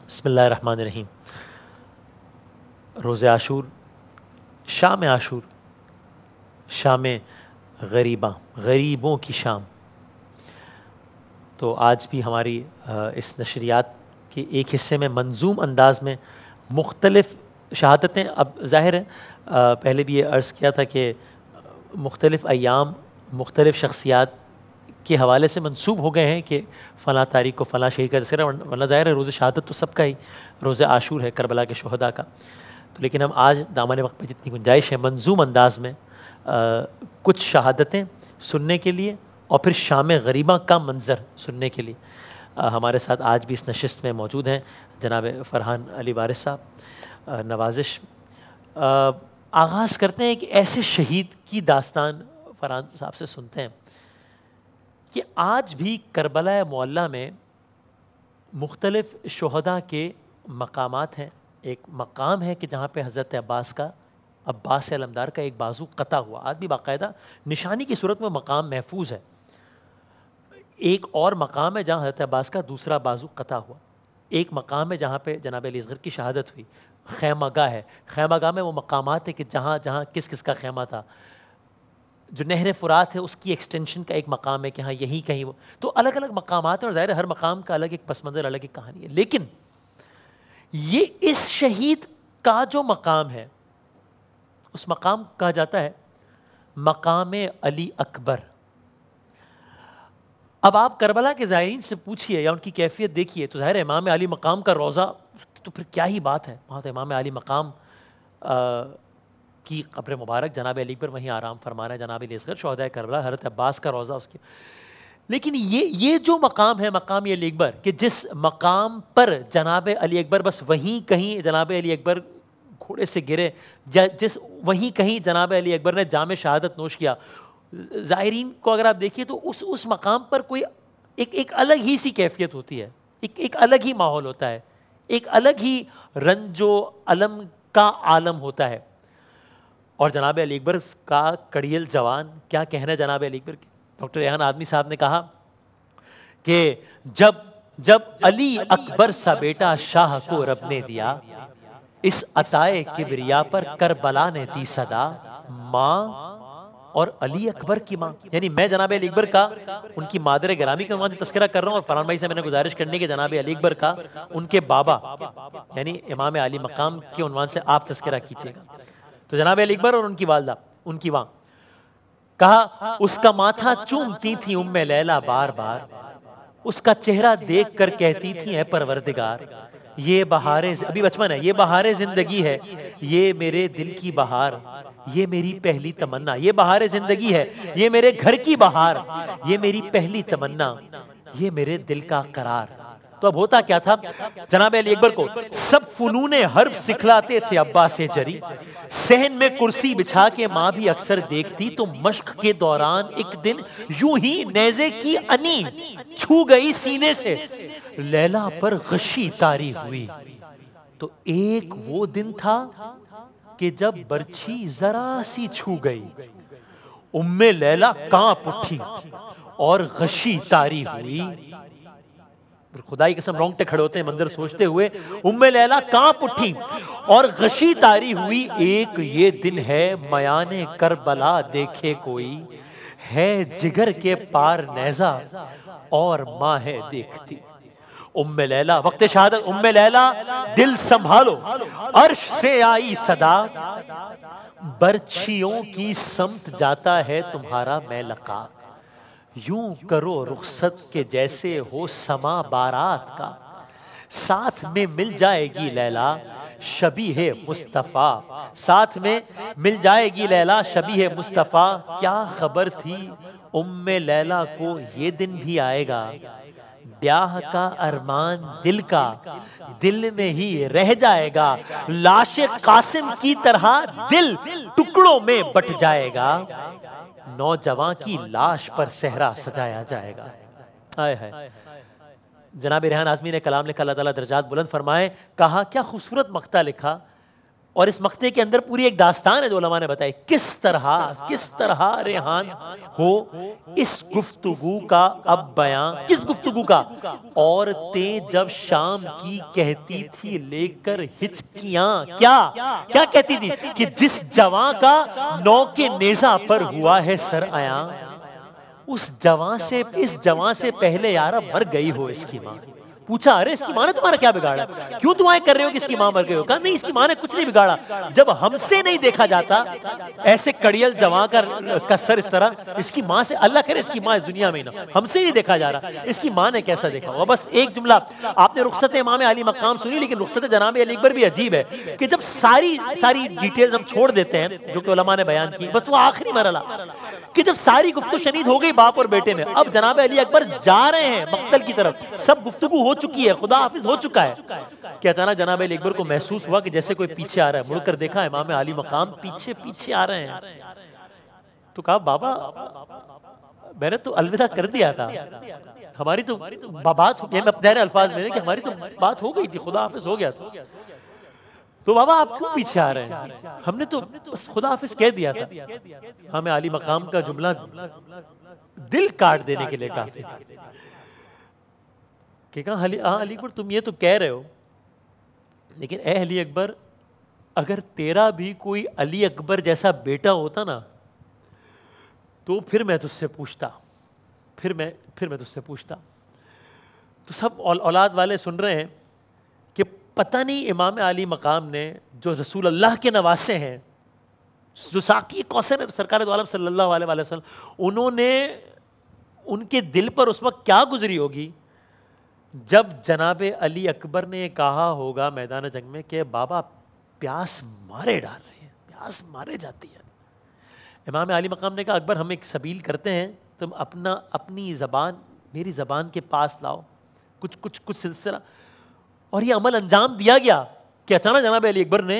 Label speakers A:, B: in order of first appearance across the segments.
A: बिस्मिल्लाहिर्रहमानिर्रहीम। रोज़े आशूर, शाम आशूर, शाम गरीबों की शाम। तो आज भी हमारी इस नशरियात के एक हिस्से में मंजूम अंदाज में मुख्तलिफ़ शहादतें, अब ज़ाहिर है पहले भी ये अर्ज़ किया था कि मुख्तलिफ़ अय्याम मुख्तलिफ़ शख्सियात के हवाले से मंसूब हो गए हैं कि फ़लाँ तारीख़ को फ़लाँ शहीद का तज़किरा, वरना ज़ाहिर है रोज़े शहादत तो सबका ही रोज़े आशूर है, करबला के शुहदा का। तो लेकिन हम आज दामन वक्त में जितनी गुंजाइश है मंजूम अंदाज में कुछ शहादतें सुनने के लिए और फिर शाम गरीबा का मंज़र सुनने के लिए हमारे साथ आज भी इस नशिस्त में मौजूद हैं जनाब फ़रहान अली वारिस साहब। नवाजिश आगाज़ करते हैं कि ऐसे शहीद की दास्तान फ़रहान साहब से सुनते हैं कि आज भी करबला मुअल्ला में मुख्तलिफ़ शुहदा के मकामात हैं। एक मकाम है कि जहाँ पे हज़रत अब्बास अलमदार का एक बाजू कता हुआ, आज भी बाकायदा निशानी की सूरत में मकाम महफूज है। एक और मकाम है जहाँ हज़रत अब्बास का दूसरा बाजू कता हुआ। एक मकाम है जहाँ पे जनाब अली असग़र की शहादत हुई। खैमागाह है, खैमागाह में वो मकामात है कि जहाँ जहाँ किस किस का खैमा था। जो नहर फ़ुरात है उसकी एक्सटेंशन का एक मकाम है कि हाँ यहीं कहीं वो, तो अलग अलग मकामात हैं और ज़ाहिर हर मकाम का अलग एक पस मंज़र, अलग एक कहानी है। लेकिन ये इस शहीद का जो मकाम है उस मकाम कहा जाता है मकाम अली अकबर। अब आप करबला के ज़ायरीन से पूछिए या उनकी कैफियत देखिए तो ज़ाहिर है इमाम अली मकाम का रोज़ा, तो फिर क्या ही बात है। वहाँ तो इमाम अली मकाम की कब्र मुबारक, जनाब अली अकबर वहीं आराम फरमा रहे हैं। जनाब अली असग़र शोहदा करबला, हज़रत अब्बास का रोज़ा उसके। लेकिन ये जो मकाम है मकाम अली अकबर, कि जिस मकाम पर जनाब अली अकबर बस वहीं कहीं जनाब अली अकबर घोड़े से गिरे, जिस वहीं कहीं जनाब अली अकबर ने जाम शहादत नोश किया। ज़ायरीन को अगर आप देखिए तो उस मकाम पर कोई एक अलग ही सी कैफियत होती है, एक अलग ही माहौल होता है, एक अलग ही रंजो अलम का आलम होता है। और जनाब अली अकबर का कड़ियल जवान, क्या कहना है जनाब अली अकबर के। डॉक्टर रेहान आदमी साहब ने कहा कि जब अली अकबर सा बेटा शाह को रब ने दिया, इस अताए किबरिया पर करबला ने दी सदा, माँ और अली अकबर की माँ। यानी मैं जनाब अली अकबर का उनकी मादर गिरामी के उन्वान से तस्करा कर रहा हूँ और फरहान भाई से मैंने गुजारिश करने के जनाब अली अकबर का उनके बाबा यानी इमाम अली मकाम के उन्वान से आप तस्करा कीजिएगा। तो जनाब अली अकबर और उनकी वालदा, उनकी माँ, कहा उसका माथा चूमती थी उम्मे लैला बार बार, उसका चेहरा देख कर कहती थी ऐ परवरदिगार, ये बहारे, अभी बचपन है, ये बहारे जिंदगी है, ये मेरे दिल की बहार, ये मेरी पहली तमन्ना। ये बहारे जिंदगी है, ये मेरे घर की बहार, ये मेरी पहली तमन्ना, ये मेरे दिल का करार। तो अब होता क्या था, जनाब अली अकबर को सब फुनूने हर्ब सिखलाते थे अब्बास जरी। सहन में कुर्सी बिछा के माँ भी अक्सर देखती तो मश्क के दौरान एक दिन यूं ही नेज़े की अनी छू गई सीने से, लैला पर गशी तारी हुई। तो एक वो दिन था कि जब बर्छी जरा सी छू गई, उम्मे लैला कांप उठी और गशी तारी हुई। खुदाई कसम रोंगटे खड़े होते हैं मंजर सोचते हुए। उम्मे लैला कांप उठी और गशी तारी हुई, एक ये दिन है मयाने करबला देखे कोई, है जिगर के पार नेज़ा और माँ है देखती। उम्मे लैला वक्त शहादत, उम्मे लैला दिल संभालो, अर्श से आई सदा, बर्छियों की समत जाता है तुम्हारा मैं लका, यूं करो रुखसत के जैसे हो समा बारात का, साथ में मिल जाएगी लैला शबी है मुस्तफ़ा, साथ में मिल जाएगी लैला शबी है मुस्तफ़ा। क्या खबर थी उम्मे लैला को ये दिन भी आएगा, ब्याह का अरमान दिल का दिल में ही रह जाएगा, लाशे कासिम की तरह दिल टुकड़ों में बट जाएगा, नौजवान की लाश पर सहरा सजाया जाएगा। हाय हाय। जनाब रेहान आज़मी ने कलाम लिखा, अल्लाह ताला दर्जात बुलंद फरमाए। कहा क्या खूबसूरत मक्ता लिखा और इस मक्ते के अंदर पूरी एक दास्तान है जो उलमा ने बताई किस तरह रेहान हो इस गुफ्तगू का अब बयां, किस गुफ्तगू का, औरतें जब शाम की कहती थी लेकर हिचकियां, क्या कहती थी कि जिस जवां का नौ के नेजा पर हुआ है सर आया, उस जवां से, इस जवां से पहले यार मर गई हो इसकी मां। पूछा अरे इसकी माँ ने तुम्हारा क्या बिगाड़ा, क्यों दुआएं कर रहे हो कि इसकी माँ मर गई हो? कहा नहीं, इसकी माँ ने कुछ नहीं बिगाड़ा, जब हमसे नहीं देखा जाता ऐसे कड़ियल जवां का कसर इस तरह, इसकी माँ से, अल्लाह करे इसकी माँ इस दुनिया में ना, हमसे नहीं देखा जा रहा, इसकी माँ ने कैसा देखा होगा। बस एक जुमला, आपने रुखसत इमाम अली मकाम सुनी, लेकिन रुखसत जनाब अली अकबर भी अजीब है कि जब सारी डिटेल्स हम छोड़ देते हैं जो कि उलमा ने बयान की, बस वो आखिरी मरला कि जब सारी गुफ्तगू शनीद हो गई बाप और बेटे में, अब जनाब अली अकबर जा रहे हैं मक्तल की तरफ, सब गुफ्तगू हो चुकी है, खुदा हाफिज हो चुका है कि अचानक जनाब अली अकबर को महसूस हुआ कि जैसे कोई पीछे आ रहा है। मुड़कर देखा इमाम अली मकाम पीछे आ रहे हैं। तो कहा बाबा मैंने तो अलविदा कर दिया था, हमारी तो बात, मैं अपने अल्फाज में कि हमारी तो बात हो गई थी, खुदा हाफिज हो गया था, तो बाबा आप क्यों पीछे आ रहे हैं? हमने तो बस खुदा हाफिज कह दिया था। हमें अली मकाम का जुमला दिल काट देने के लिए काफी कि कहा अली अकबर तुम ये तो कह रहे हो, लेकिन ए अली अकबर अगर तेरा भी कोई अली अकबर जैसा बेटा होता ना तो फिर मैं तुझसे पूछता, फिर मैं तुझसे पूछता। तो सब औलाद वाले सुन रहे हैं कि पता नहीं इमाम अली मकाम ने जो रसूल अल्लाह के नवासे हैं, जो साकी कौसर सरकार दो आलम सल्लल्लाहु अलैहि वसल्लम, उन्होंने उनके दिल पर उस वक्त क्या गुजरी होगी जब जनाब अली अकबर ने कहा होगा मैदान जंग में कि बाबा प्यास मारे डाल रही है, प्यास मारे जाती है। इमाम अली मकाम ने कहा अकबर हम एक सबील करते हैं, तुम अपनी ज़बान मेरी ज़बान के पास लाओ, कुछ सिलसिला, और ये अमल अंजाम दिया गया कि अचानक जनाब अली अकबर ने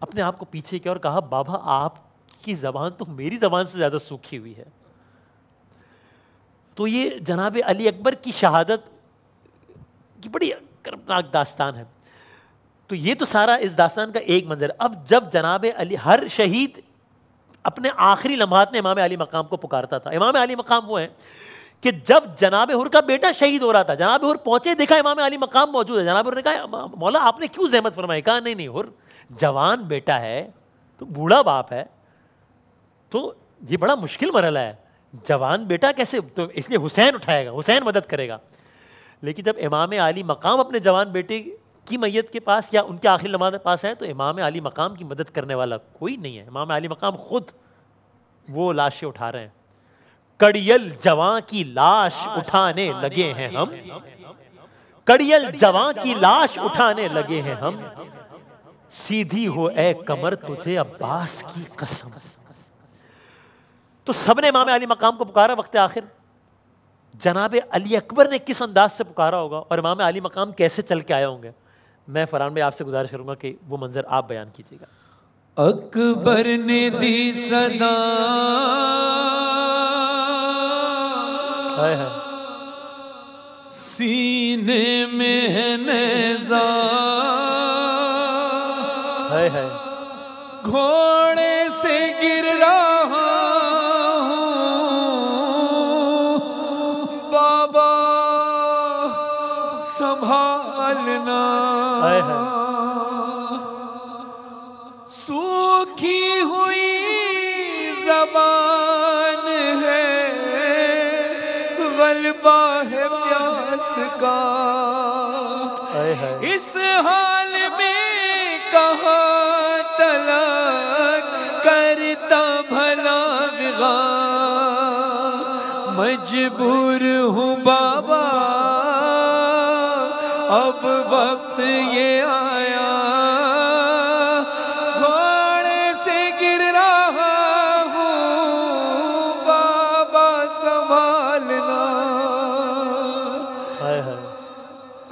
A: अपने आप को पीछे किया और कहा बाबा आपकी ज़बान तो मेरी ज़बान से ज़्यादा सूखी हुई है। तो ये जनाब अली अकबर की शहादत की बड़ी कर्मनाक दास्तान है। तो ये तो सारा इस दास्तान का एक मंजर। अब जब जनाब अली, हर शहीद अपने आखिरी लम्हात में इमाम अली मकाम को पुकारता था। इमाम अली मकाम वो है कि जब जनाब हुर का बेटा शहीद हो रहा था, जनाब हुर पहुंचे, देखा इमाम अली मकाम मौजूद है, जनाब हुर ने कहा मौला आपने क्यों ज़हमत फरमाई? कहा नहीं हुर जवान बेटा है तो बूढ़ा बाप है, तो ये बड़ा मुश्किल मरहला है, जवान बेटा कैसे, तो इसलिए हुसैन उठाएगा, हुसैन मदद करेगा। लेकिन जब इमाम अली मकाम अपने जवान बेटे की मैयत के पास या उनके आखिरी लम्हात के पास है तो इमाम अली मकाम की मदद करने वाला कोई नहीं है। इमाम अली मकाम खुद वो लाशें उठा रहे हैं। कड़ियल जवां की लाश उठाने लगे हैं हम, कड़ियल जवां की लाश उठाने लगे हैं हम, सीधी हो ए कमर तुझे अब्बास की कसम। तो सबने इमाम अली मकाम को पुकारा वक्त आखिर। जनाब अली अकबर ने किस अंदाज से पुकारा होगा और इमाम अली मकाम कैसे चल के आए होंगे, मैं फरहान भाई आपसे गुजारिश करूंगा कि वो मंजर आप बयान कीजिएगा।
B: अकबर ने दी सदा सीने में है नेज़ा, घोड़े से गिर रहा हूँ बाबा संभालना, सूखी हुई ज़बान है गलबा है प्यास का, इस हाल में कहाँ तलक करता भला विगा, मजबूर हूँ बाबा अब वक्त ये आया, घोड़े से गिर रहा हूँ बाबा संभालना।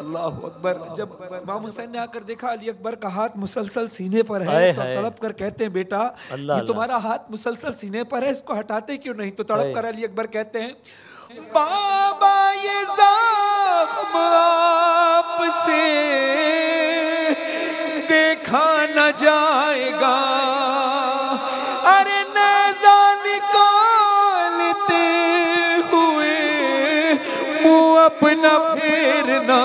B: अल्लाह अकबर। जब इमाम हुसैन ने आकर देखा अली अकबर का हाथ मुसलसल सीने पर है तो तड़प कर कहते हैं बेटा ये तुम्हारा हाथ मुसलसल सीने पर है, इसको हटाते क्यों नहीं? तो तड़प कर अली अकबर कहते हैं बाबा ये ज़ख्म आपसे देखा न जाएगा, अपना फेरना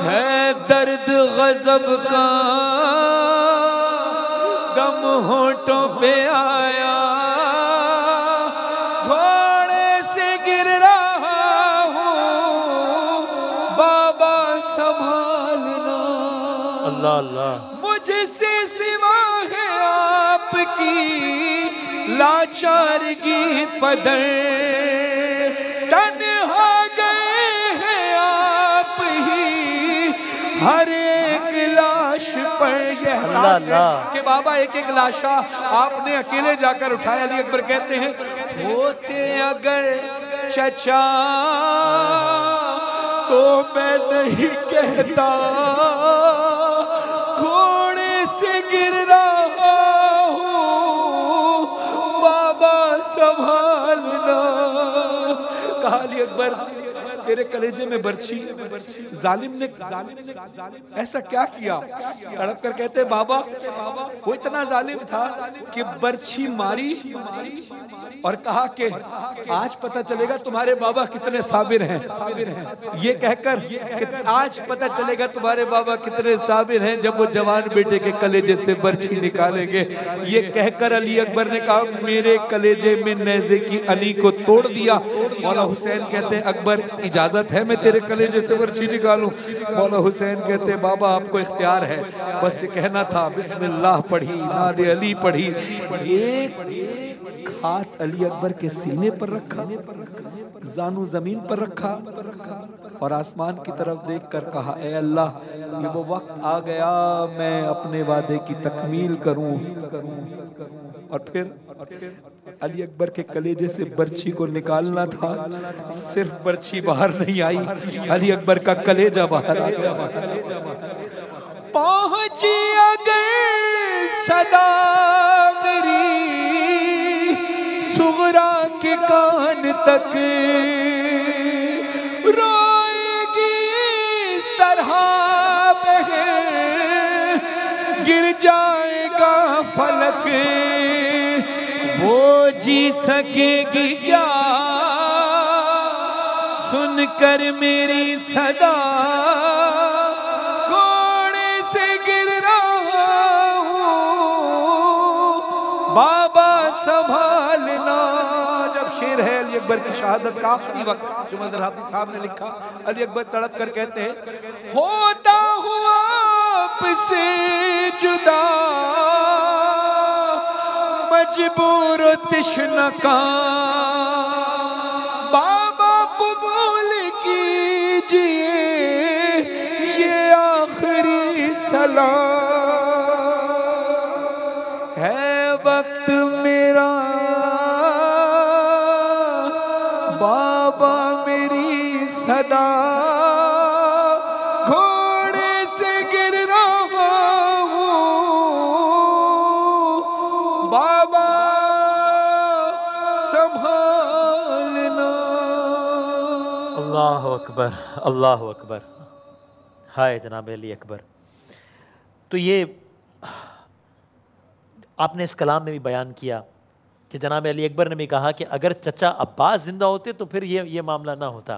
B: है दर्द गजब का गम होठों पे आया, घोड़े से गिर रहा हूँ बाबा संभालना।
A: अल्लाह अल्लाह।
B: मुझसे सिवा है आपकी लाचारगी पदर, तन्हा गए हैं आप ही हर एक लाश पर। ये एहसास है कि बाबा एक एक लाशा आपने अकेले जाकर उठाया। अली अकबर कहते हैं होते अगर चचा तो मैं नहीं कहता, घोड़े से गिर रहा हूँ बाबा संभालना। कहा अली अकबर तेरे कलेजे में बर्छी, जालिम ने ऐसा क्या किया? तड़प कर कहते बाबा वो इतना जालिम था कि बर्छी मारी और कहा कि आज पता चलेगा तुम्हारे बाबा कितने साबिर हैं। ये कहकर कि आज पता चलेगा तुम्हारे बाबा कितने साबिर हैं जब वो जवान बेटे के कलेजे से बर्छी निकालेंगे। ये कहकर अली अकबर ने कहा मेरे कलेजे में नेज़े की अनी को तोड़ दिया। मौला हुसैन कहते हैं अकबर इजाजत है मैं तेरे कलेजे से बर्छी निकालूं? मौला हुसैन कहते हैं बाबा आपको इख्तियार है, बस ये कहना था बिस्मिल्लाह पढ़ी, नाद अली पढ़ी। एक हाथ अली अकबर के सीने पर रखा, जानू जमीन पर रखा और आसमान की तरफ देखकर कहा ए अल्लाह ये वो वक्त आ गया मैं अपने वादे की तकमील करूं। और फिर अली अकबर के कलेजे से बर्छी को निकालना था, सिर्फ बर्छी बाहर नहीं आई, अली अकबर का कलेजा बाहर आ गया। पहुंची अगर सदा मेरी सुगरा के कान तक, रोएगी इस तरह गिर जाएगा फलक, वो जी सकेगी क्या सुनकर मेरी सदा, घोड़े से गिर रहा हूँ बाबा संभालना। जब शेर है अली अकबर की शहादत का आखिरी वक्त जो मंजर हाफिज साहब ने लिखा, अली अकबर तड़प कर कहते हैं होता हुआ आपसे जुदा मजबूर तिश्नका, बाबा कबूल कीजिए ये आखिरी सलाम है वक्त मेरा, बाबा मेरी सदा, घोड़े से गिर रहा हूँ बाबा संभालना।
A: अल्लाह अकबर अल्लाह अकबर। हाय जनाब अली अकबर। तो ये आपने इस कलाम में भी बयान किया कि जनाब अली अकबर ने भी कहा कि अगर चचा अब्बास ज़िंदा होते तो फिर ये मामला ना होता।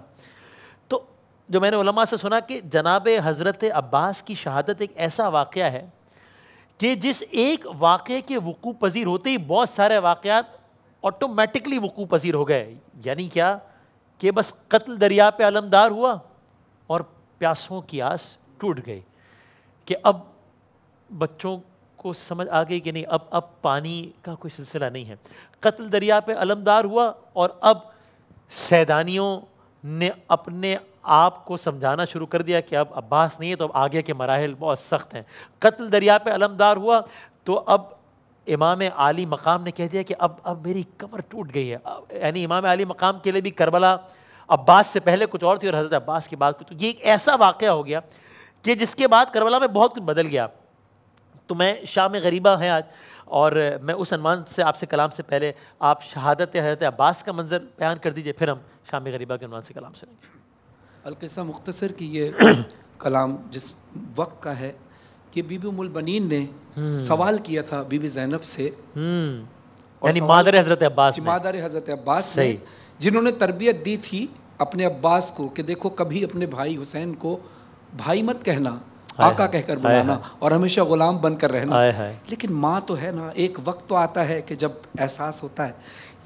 A: तो जो मैंने उलमा से सुना कि जनाब हज़रत अब्बास की शहादत एक ऐसा वाक़या है कि जिस एक वाक़े के वक़ू पज़ीर होते ही बहुत सारे वाक़यात ऑटोमेटिकली वक़ू पज़ीर हो गए। यानी क्या कि बस कत्ल दरिया पे अलमदार हुआ और प्यासों की आस टूट गई कि अब बच्चों को समझ आ गई कि नहीं अब पानी का कोई सिलसिला नहीं है। कत्ल दरिया पे अलमदार हुआ और अब सैदानियों ने अपने आप को समझाना शुरू कर दिया कि अब अब्बास नहीं है तो अब आगे के मराहिल बहुत सख्त हैं। कत्ल दरिया पे अलमदार हुआ तो अब इमाम आली मकाम ने कह दिया कि अब मेरी कमर टूट गई है। यानी इमाम आली मकाम के लिए भी करबला अब्बास से पहले कुछ और थी और हज़रत अब्बास के बाद कुछ। तो ये एक ऐसा वाक़या हो गया कि जिसके बाद करबला में बहुत कुछ बदल गया। तो मैं शाम गरीबा है आज और मैं उस अनवान से आपसे कलाम से पहले आप शहादत हज़रत अब्बास का मंजर बयान कर दीजिए, फिर हम शाम गरीबा के अनवान से कलाम सुनेंगे।
B: अलकिस्सा मुख्तसर की ये कलाम जिस वक्त का है कि बीबी उम्मुल बनीन ने सवाल किया था बीबी ज़ैनब से,
A: यानी मादर हज़रत अब्बास,
B: मादर हज़रत अब्बास ने, जिन्होंने तरबियत दी थी अपने अब्बास को कि देखो कभी अपने भाई हुसैन को भाई मत कहना, आका कहकर बुलाना और हमेशा गुलाम बनकर रहना। लेकिन माँ तो है ना, एक वक्त तो आता है कि जब एहसास होता है।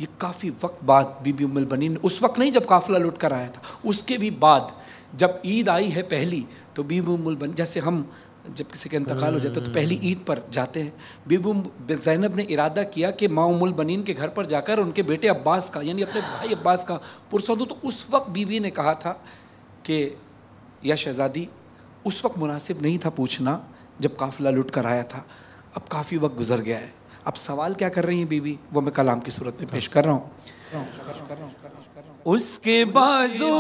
B: ये काफ़ी वक्त बाद बीबी उम्मुल बनीन, उस वक्त नहीं जब काफिला लुट कर आया था, उसके भी बाद जब ईद आई है पहली, तो बीबी उम्मुल बनीन, जैसे हम जब किसी का इंतकाल हो जाता है तो पहली ईद पर जाते हैं। बीबी ज़ैनब ने इरादा किया कि माँ उम्मुल बनीन के घर पर जाकर उनके बेटे अब्बास का, यानी अपने भाई अब्बास का पुरसा दूँ। तो उस वक्त बीबी ने कहा था कि या शहज़ादी, उस वक्त मुनासिब नहीं था पूछना जब काफिला लुट कर आया था, अब काफ़ी वक्त गुजर गया है। अब सवाल क्या कर रही हैं बीबी, वो मैं कलाम की सूरत में पेश कर रहा हूँ। उसके बाजू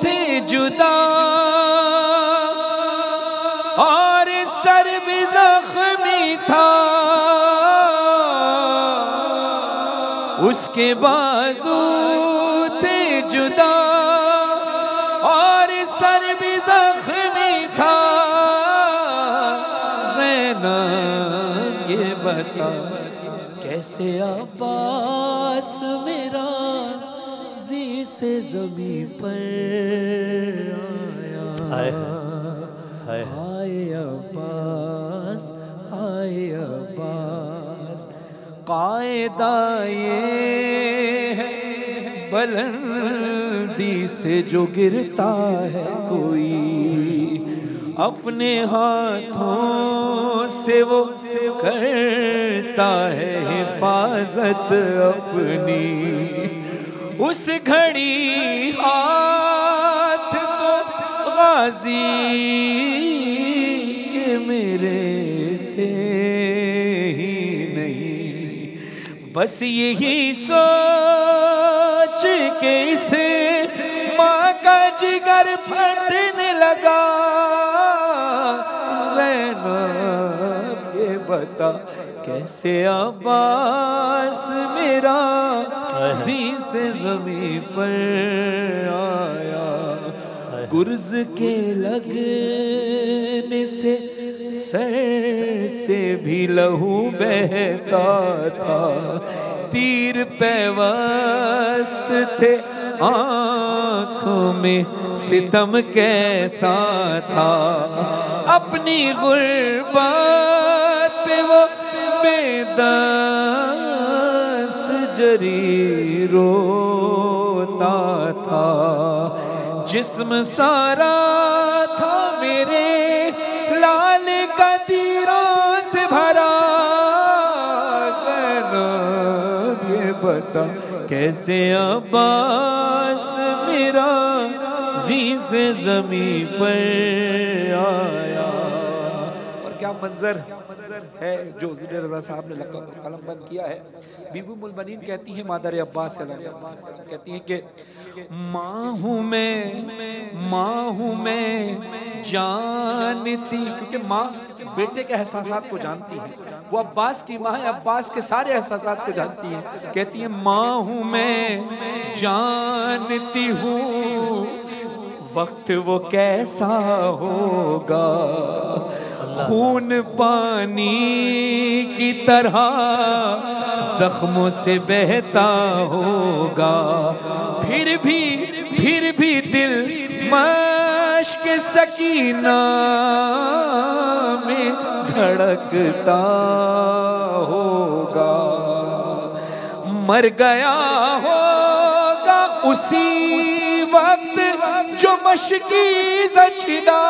B: थे जुदा और सर भी जख्मी था, उसके बाजू थे जुदा और सर भी जख्मी था। ज़ैनब ये बता कैसे अब्बास मेरा जी से ज़मीं पर आया। हाय अब्बास, हाय अब्बास, कायदा ये है बुलंदी से जो गिरता है कोई, अपने हाथों से वो करता है हिफाजत अपनी। उस घड़ी हाथ तो गाजी के मेरे थे ही नहीं, बस यही सोच के इसे माँ का जिगर फटने लगा। ज़ैनब ये बता कैसे अब्बास मेरा जी से ज़मीं पर आया। गुर्ज के लगने से सर से भी लहू बहता था, तीर पेवस्त थे आँखों में सितम कैसा था। अपनी गुर्बत पे वो बेदस्त जरी रोता था, जिस्म सारा था मेरे लाल का तीरों से भरा। ज़ैनब ये बता कैसे अब्बास मेरा जी से ज़मीं पर आया। और क्या मंजर है जो ज़िले रज़ा साहब ने कलम बंद किया है। बीबी उम्मुल बनीन कहती हैं मादर अब्बास कहती हैं कि माँ हूँ मैं जानती, क्योंकि माँ बेटे के एहसासात को जानती है, वो अब्बास की माँ है, अब्बास के सारे एहसासात को जानती है। कहती है माँ हूँ मैं जानती हूँ वक्त वो कैसा होगा, खून पानी की तरह जख्मों से बहता होगा, फिर भी दिल मश्क सकीना में धड़कता होगा। मर गया होगा उसी वक्त जो मशकी ज़चिदा।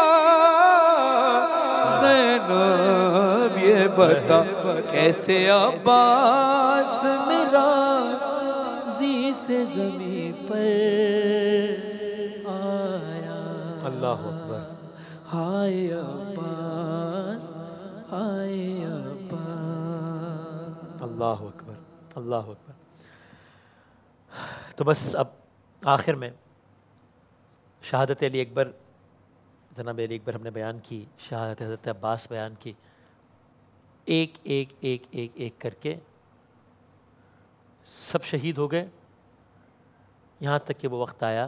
B: ज़ैनब ये बता कैसे अब्बास मेरा जी से ज़मीं पर आया।
A: अल्लाह अकबर।
B: हाय अब्बास, हाय अब्बास।
A: अल्लाह अकबर, अल्लाह अकबर। तो बस अब आखिर में शहादत अली अकबर, जनाब अली अकबर हमने बयान की, शहादत हज़रत अब्बास बयान की, एक एक एक एक एक करके सब शहीद हो गए। यहाँ तक कि वो वक्त आया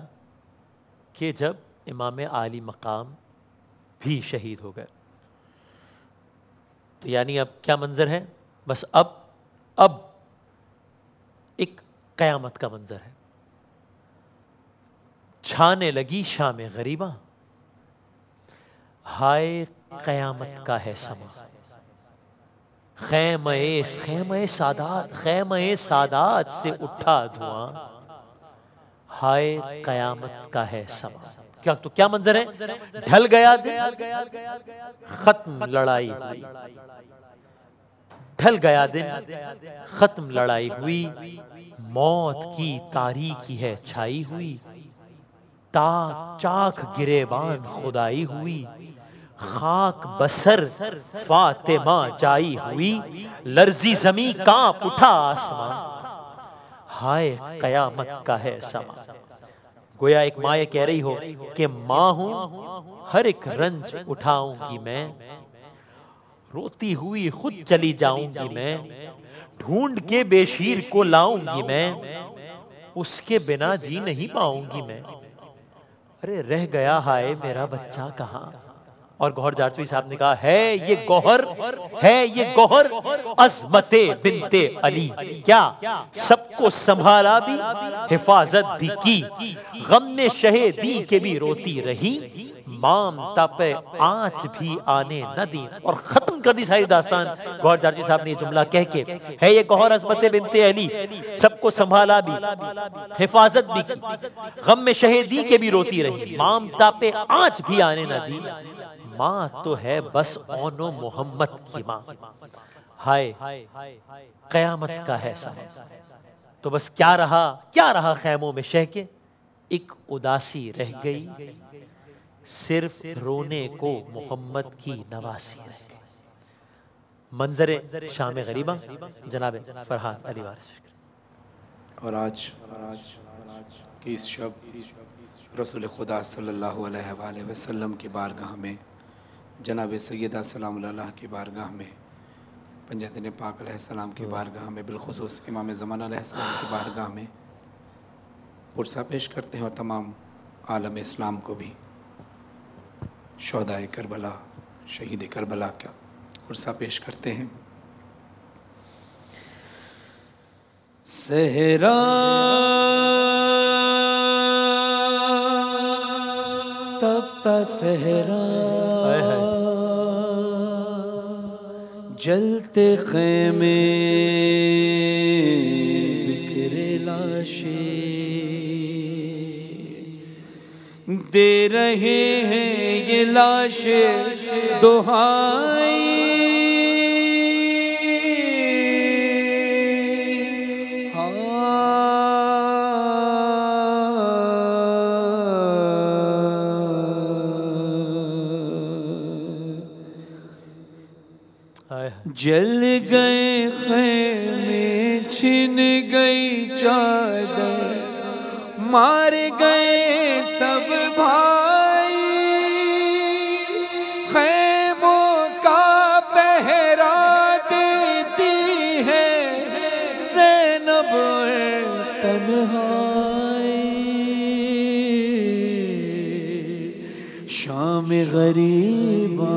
A: कि जब इमाम आली मकाम भी शहीद हो गए। तो यानी अब क्या मंज़र है, बस अब एक क़यामत का मंज़र है। छाने लगी शाम गरीबा, हाय कयामत का है समा। खैमे सादात से उठा धुआं, हाय कयामत का है समा। क्या मंजर है, ढल गया दिन, खत्म लड़ाई हुई। ढल गया दिन, खत्म लड़ाई हुई। मौत की तारीकी है छाई हुई, ताक चाक गिरेबान खुदाई हुई। खाक बसर फातिमा जाई हुई, लर्जी जमी कांप उठा आसमां, हाय कयामत का है समा। गोया एक माँ ये कह रही हो कि माँ हूं, हर एक रंज उठाऊंगी मैं, रोती हुई खुद चली जाऊंगी मैं, ढूंढ के बेशीर को लाऊंगी मैं, उसके बिना जी नहीं पाऊंगी मैं। अरे रह गया हाय मेरा बच्चा कहाँ। और गौहर जारचवी साहब ने कहा, है ये गौहर अज़मते बिनते अली, क्या सबको संभाला भी हिफाजत भी की, गम में शहीदी के भी रोती रही, मामता पे आंच भी आने न दी। और खत्म कर दी सारी दास्तान गौहर जारचवी साहब ने ये जुमला कह के, है ये गौहर अज़मते बिनते अली, सबको संभाला भी हिफाजत भी की, गम में शहीदी के भी रोती रही, मामता पे आंच भी आने न दी। माँ तो है बस ओनो मोहम्मद की माँ, हाय कयामत का है समा। तो बस क्या रहा खैमों में शह के, एक उदासी रह गई, सिर्फ रोने को मोहम्मद की नवासी रह गई। मंजरे शाम गरीबा, जनाब फरहान अली वारिस।
C: और आज की इस शब रसूल खुदा सल्लल्लाहु अलैहि वसल्लम की बारगाह में, जनाब सैयदा सलामुल अलैह की बारगाह में, पंजतन पाक अलैहिस्सलाम की बारगाह में, बिलखुसूस इमाम ज़मान अलैहिस्सलाम की बारगाह में पुरसा पेश करते हैं। और तमाम आलम इस्लाम को भी शोहदाए करबला, शहीद करबला का पुरसा पेश करते हैं।
B: सहरा तपता सहरा, जलते खेमे बिखरे लाशें, दे रहे हैं ये लाशें दुहाई, जल गए खेमे, छिन गई चादर, मार गए सब भाई, खेमों का पहरा देती है ज़ैनब तन्हाई। शाम गरीबा,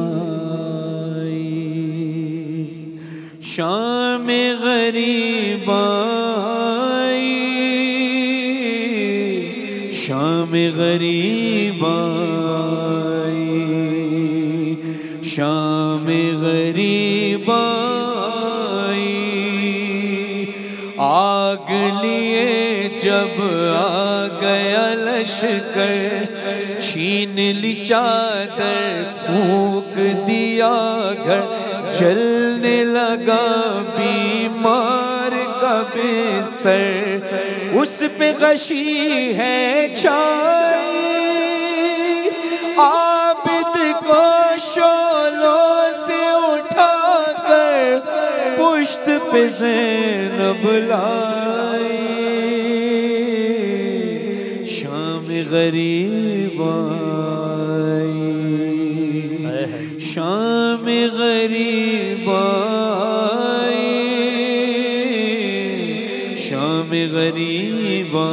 B: शाम गरीबा आई, शाम गरीबा आई, शाम गरीबा आई। आग लिए जब आ गया लश्कर, छीन ली चादर, फूंक दिया घर, जलने लगा बीमार का बिस्तर, उस पे गशी है छाई, आबिद को शोलों से उठाकर पुश्त पे ज़ैनब लाई। शाम गरीबा आई, शाम गरीबा आई, शाम गरीबा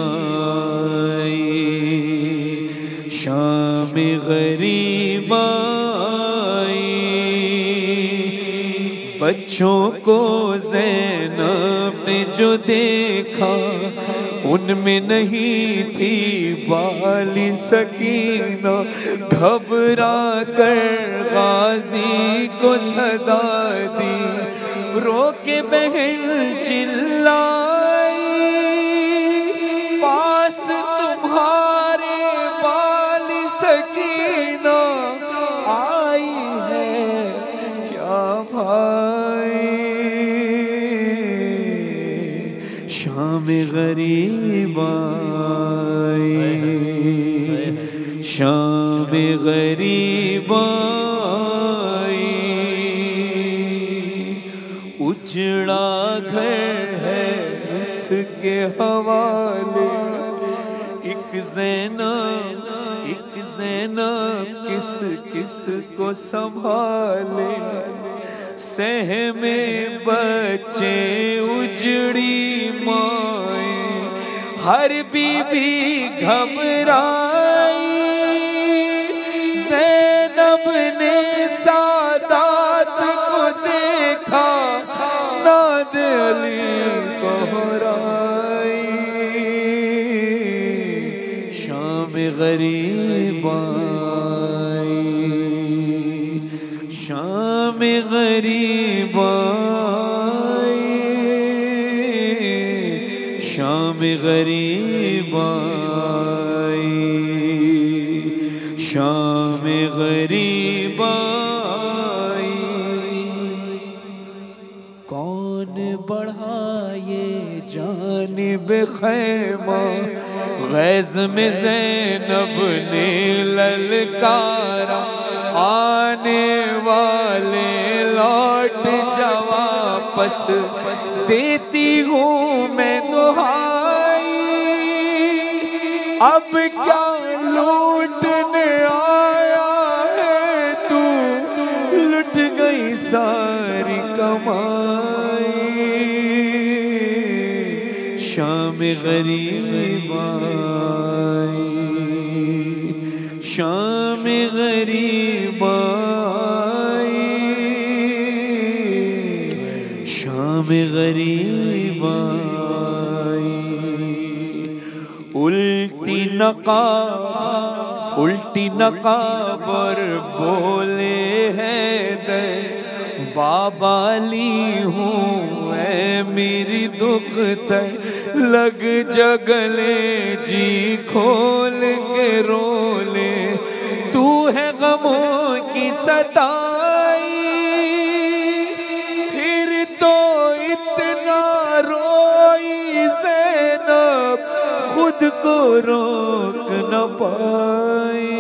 B: आई, शाम गरीबा आई। बच्चों को ज़ैनब ने जो देखा, उनमें नहीं थी वाली सकीना, घबरा कर गाजी को सदा दी, रो के बहन चिल्लाई पास तुम्हारे वाली सकीना आई है क्या भाई। शाम गरीब आई, शाम गरीब आई, उजड़ा घर है इसके हवाले, एक ज़ैनब किस किस को संभाले, सहमे बच्चे उजड़ी माए, हर बीबी घबराई, ज़ैनब ने सादात को देखा, नाद अली दोहराई। शाम गरीब आई, शाम गरीब आई, शाम गरीब आई, शाम गरीब आई। कौन बढ़ाए जानिब खैमा, गैज़ में ज़ैनब ने ललकारा, आने वाले लौट जा वापस, देती हूँ मैं दुहाई, अब क्या लूटने आया है तू, लुट गई सारी कमाई। शाम गरीब आई, शाम गरीब आई, शाम गरीब आई। उल्टी नकाबर बोले हैं दे, बाबा ली हूँ ऐ मेरी दुख तय, लग जगले जी खोल के रोले, तू है गमों की सताई, फिर तो इतना रोई ज़ैनब खुद को रोक न पाई।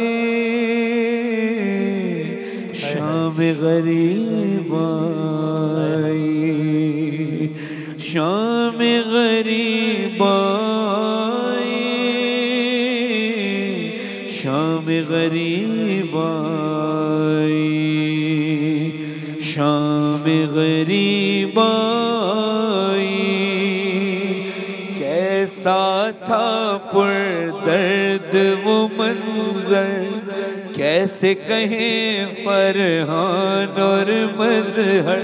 B: शाम गरीब आई, शाम गरीब आई, शाम गरीब आई, शाम गरीब आई। कैसा था पुरदर्द वो मंजर, कैसे कहें फरहान और मजहर,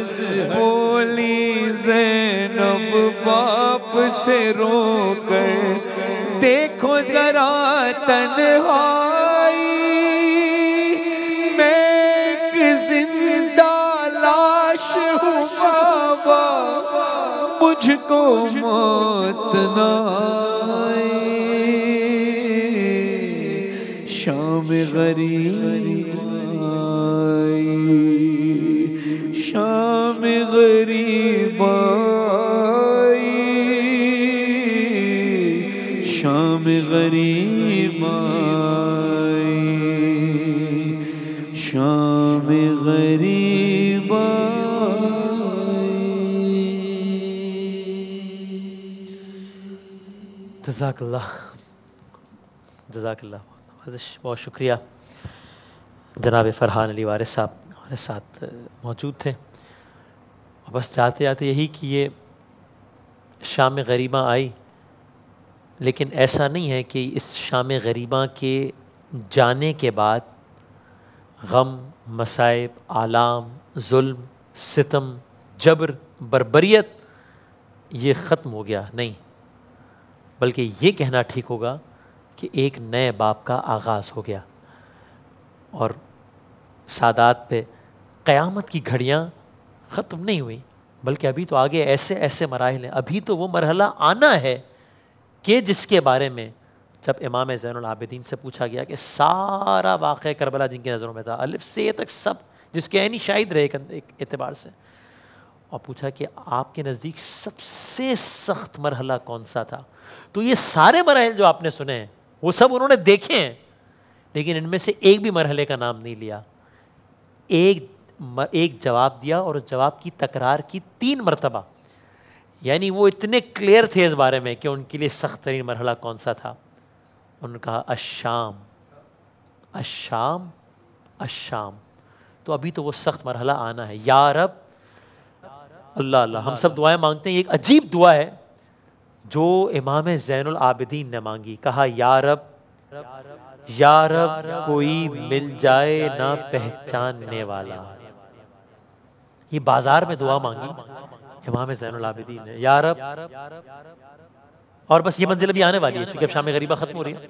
B: बोली ज़ैनब बाप से रोकर, देखो जरा तन्हाई, मैं एक जिंदा लाश हूँ बाबा, मुझको मौत न आए। शाम गरीब आई, शाम गरीब आई, शाम गरीब आई, शाम गरीब आई।
A: जज़ाकल्लाह, जज़ाकल्लाह। बहुत शुक्रिया। जनाब फ़रहान अली वारिस साहब हमारे साथ मौजूद थे। और बस जाते जाते यही कि ये शाम गरीबा आई, लेकिन ऐसा नहीं है कि इस शाम गरीबा के जाने के बाद गम, मसाइब, आलाम, जुल्म, सितम, जबर, बर्बरियत ये ख़त्म हो गया। नहीं, बल्कि ये कहना ठीक होगा कि एक नए बाब का आगाज़ हो गया। और सादात पे क़यामत की घड़ियाँ ख़त्म नहीं हुई, बल्कि अभी तो आगे ऐसे ऐसे मराहिल हैं। अभी तो वो मरहला आना है कि जिसके बारे में जब इमाम ज़ैनुल आबिदीन से पूछा गया कि सारा वाक़या करबला जिनकी नज़रों में था, अलिफ से तक सब, जिसके यानी शाहिद रहे एक एतबार से, और पूछा कि आपके नज़दीक सबसे सख्त मरहला कौन सा था। तो ये सारे मराहिल जो आपने सुने हैं वो सब उन्होंने देखे हैं, लेकिन इनमें से एक भी मरहले का नाम नहीं लिया। एक जवाब दिया और उस जवाब की तकरार की 3 मरतबा, यानी वो इतने क्लियर थे इस बारे में कि उनके लिए सख्त तरीन मरहला कौन सा था। उन्होंने कहा अश्शाम, अश्शाम, अश्शाम। तो अभी तो वो सख्त मरहला आना है। या रब, अल्लाह अल्लाह, हम सब दुआएं मांगते हैं। एक अजीब दुआ है जो इमाम ज़ैनुल आबिदीन ने मांगी। कहा या रब, या रब कोई मिल जाए ना पहचानने वाला। ये बाजार में दुआ मांगी इमाम ज़ैनुल आबिदीन ने, या रब। और बस ये मंजिल भी आने वाली है, क्योंकि अब शाम गरीबा खत्म हो रही है,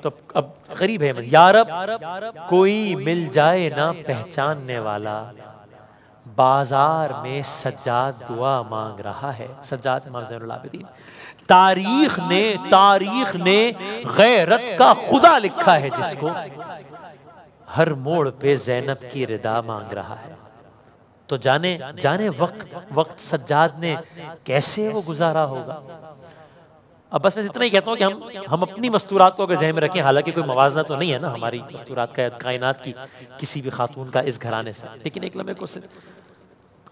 A: तो अब करीब है। या रब कोई मिल जाए ना पहचानने वाला, बाजार में सज्जाद दुआ मांग रहा है। सज्जाद इमाम ज़ैनुल आबिदीन। तारीख ने गैरत का खुदा लिखा है जिसको, हर मोड़ पे ज़ैनब की रिदा मांग रहा है। तो जाने वक्त सज्जाद ने कैसे वो गुजारा होगा। अब बस मैं इतना ही कहता हूँ कि हम अपनी मस्तूरात को अगर ज़हन में रखें, हालांकि कोई मवाजना तो नहीं है ना हमारी मस्तूरात का, कायनात की किसी भी खातून का इस घराने से, लेकिन एक लम्हे को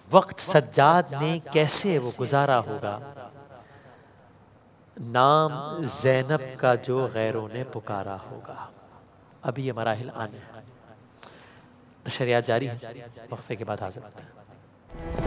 A: वक्त सज्जाद ने कैसे वो गुजारा होगा। नाम ज़ैनब का जो गैरों ने पुकारा होगा। अभी ये मराहिल आने हैं। नशरियात जारी है, वक्फे के बाद हाज़िर होते हैं।